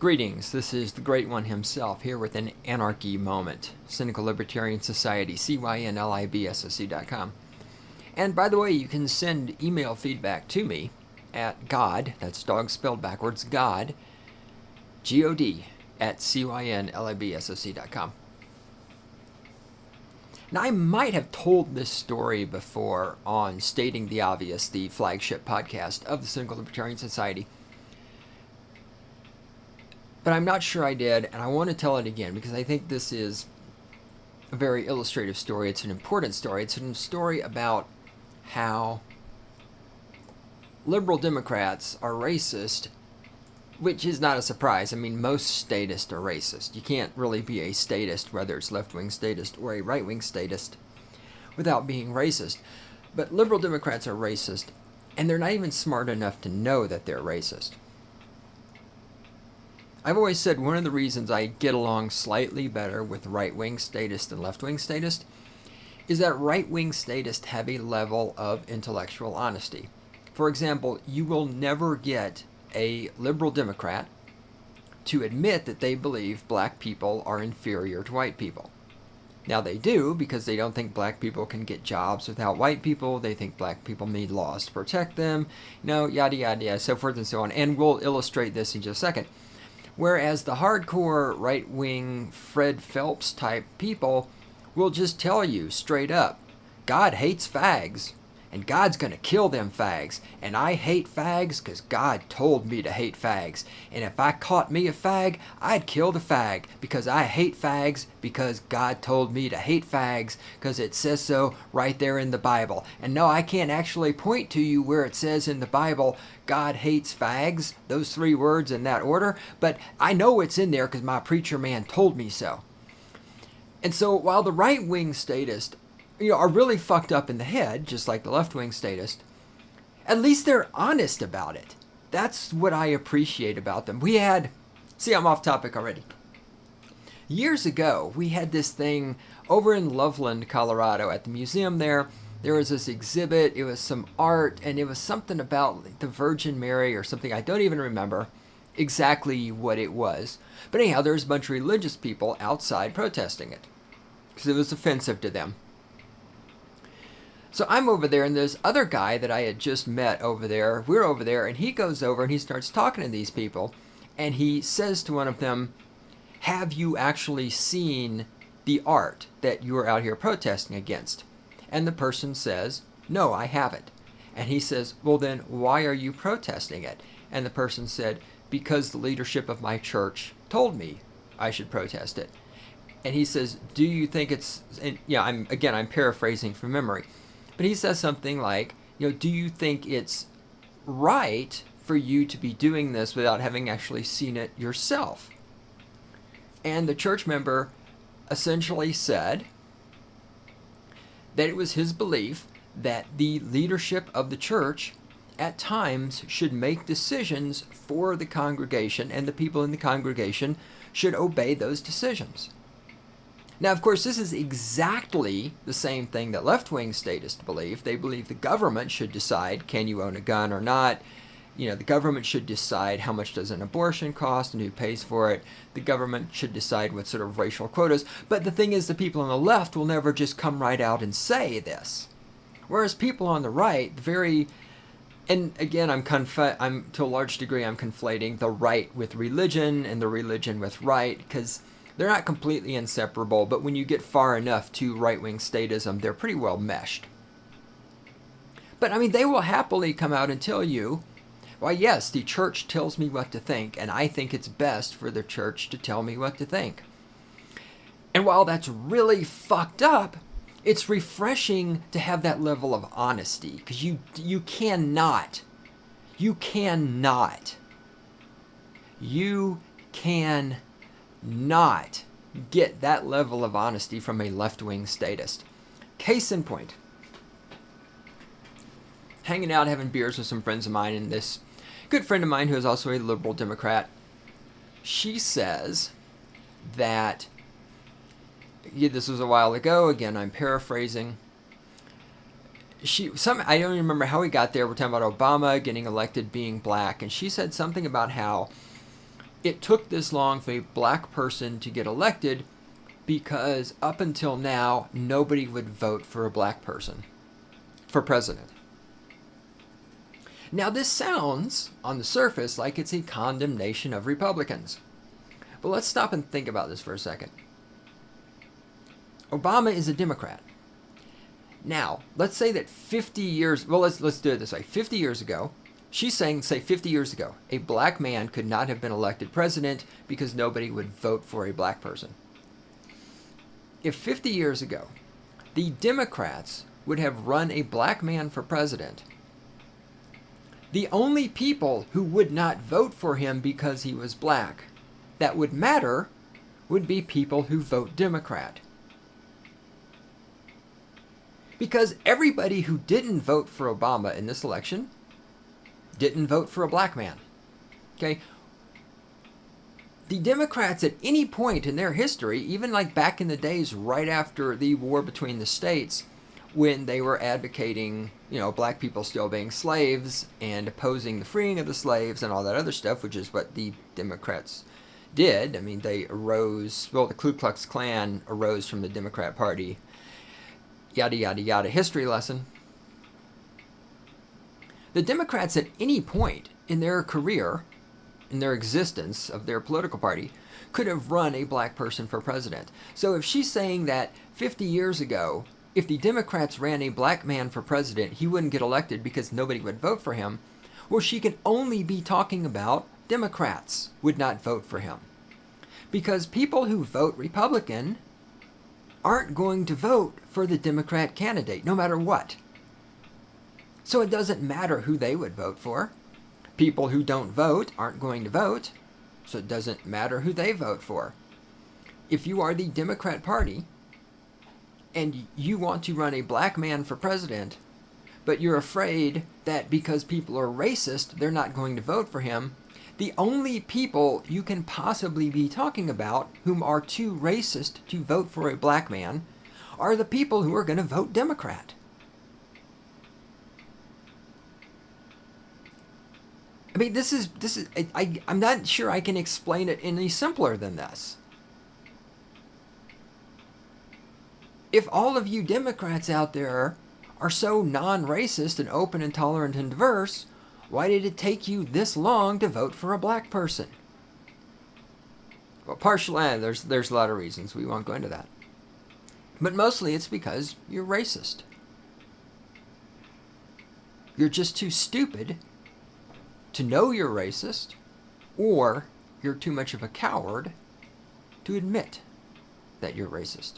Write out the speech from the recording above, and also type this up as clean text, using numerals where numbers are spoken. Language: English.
Greetings, this is the Great One himself, here with an Anarchy moment. Cynical Libertarian Society, CYNLIBSOC.com. And by the way, you can send email feedback to me at God, that's dog spelled backwards, God, G-O-D, at CYNLIBSOC.com. Now, I might have told this story before on Stating the Obvious, the flagship podcast of the Cynical Libertarian Society. But I'm not sure I did, and I want to tell it again because I think this is a very illustrative story. It's an important story. It's a story about how liberal Democrats are racist, which is not a surprise. I mean, most statists are racist. You can't really be a statist, whether it's left-wing statist or a right-wing statist, without being racist. But liberal Democrats are racist, and they're not even smart enough to know that they're racist. I've always said one of the reasons I get along slightly better with right-wing statists and left-wing statists is that right-wing statists have a level of intellectual honesty. For example, you will never get a liberal Democrat to admit that they believe black people are inferior to white people. Now they do because they don't think black people can get jobs without white people. They think black people need laws to protect them. Yada, yada, yada, so forth and so on. And we'll illustrate this in just a second. Whereas the hardcore right-wing Fred Phelps type people will just tell you straight up, God hates fags, and God's going to kill them fags, and I hate fags because God told me to hate fags, and if I caught me a fag, I'd kill the fag because I hate fags because God told me to hate fags because it says so right there in the Bible. And no, I can't actually point to you where it says in the Bible, God hates fags, those three words in that order, but I know it's in there because my preacher man told me so. And so while the right-wing statists are really fucked up in the head, just like the left-wing statists, at least they're honest about it. That's what I appreciate about them. See, I'm off topic already. Years ago, we had this thing over in Loveland, Colorado, at the museum there. There was this exhibit, it was some art, and it was something about the Virgin Mary or something. I don't even remember exactly what it was. But anyhow, there was a bunch of religious people outside protesting it because it was offensive to them. So I'm over there, and this other guy that I had just met over there, we're over there, and he goes over and he starts talking to these people, and he says to one of them, have you actually seen the art that you are out here protesting against? And the person says, no, I haven't. And he says, well then, why are you protesting it? And the person said, because the leadership of my church told me I should protest it. And he says, do you think it's, and yeah, I'm paraphrasing from memory. But he says something like, do you think it's right for you to be doing this without having actually seen it yourself? And the church member essentially said that it was his belief that the leadership of the church at times should make decisions for the congregation, and the people in the congregation should obey those decisions. Now, of course, this is exactly the same thing that left-wing statists believe. They believe the government should decide, can you own a gun or not? The government should decide how much does an abortion cost and who pays for it. The government should decide what sort of racial quotas. But the thing is, the people on the left will never just come right out and say this. Whereas people on the right, and again, I'm to a large degree, I'm conflating the right with religion and the religion with right, because they're not completely inseparable, but when you get far enough to right-wing statism, they're pretty well meshed. But, they will happily come out and tell you, why, yes, the church tells me what to think, and I think it's best for the church to tell me what to think. And while that's really fucked up, it's refreshing to have that level of honesty, because you cannot get that level of honesty from a left-wing statist. Case in point. Hanging out, having beers with some friends of mine, and this good friend of mine who is also a liberal Democrat, she says that, this was a while ago, again, I'm paraphrasing, I don't even remember how we got there, we're talking about Obama getting elected being black, and she said something about how it took this long for a black person to get elected because up until now, nobody would vote for a black person for president. Now, this sounds, on the surface, like it's a condemnation of Republicans. But let's stop and think about this for a second. Obama is a Democrat. Now, let's say that 50 years, well, let's do it this way. 50 years ago, she's saying, say 50 years ago, a black man could not have been elected president because nobody would vote for a black person. If 50 years ago, the Democrats would have run a black man for president, the only people who would not vote for him because he was black that would matter would be people who vote Democrat. Because everybody who didn't vote for Obama in this election didn't vote for a black man. Okay? The Democrats at any point in their history, even like back in the days right after the war between the states, when they were advocating, black people still being slaves and opposing the freeing of the slaves and all that other stuff, which is what the Democrats did. I mean, they arose, the Ku Klux Klan arose from the Democrat Party. Yada, yada, yada. History lesson. The Democrats at any point in their career, in their existence of their political party, could have run a black person for president. So if she's saying that 50 years ago, if the Democrats ran a black man for president, he wouldn't get elected because nobody would vote for him, well, she can only be talking about Democrats would not vote for him. Because people who vote Republican aren't going to vote for the Democrat candidate, no matter what. So it doesn't matter who they would vote for. People who don't vote aren't going to vote, so it doesn't matter who they vote for. If you are the Democrat Party and you want to run a black man for president, but you're afraid that because people are racist, they're not going to vote for him, the only people you can possibly be talking about whom are too racist to vote for a black man are the people who are going to vote Democrat. I mean, this is I'm not sure I can explain it any simpler than this. If all of you Democrats out there are so non-racist and open and tolerant and diverse, why did it take you this long to vote for a black person? Well, partially, there's a lot of reasons. We won't go into that. But mostly it's because you're racist. You're just too stupid to know you're racist, or you're too much of a coward to admit that you're racist.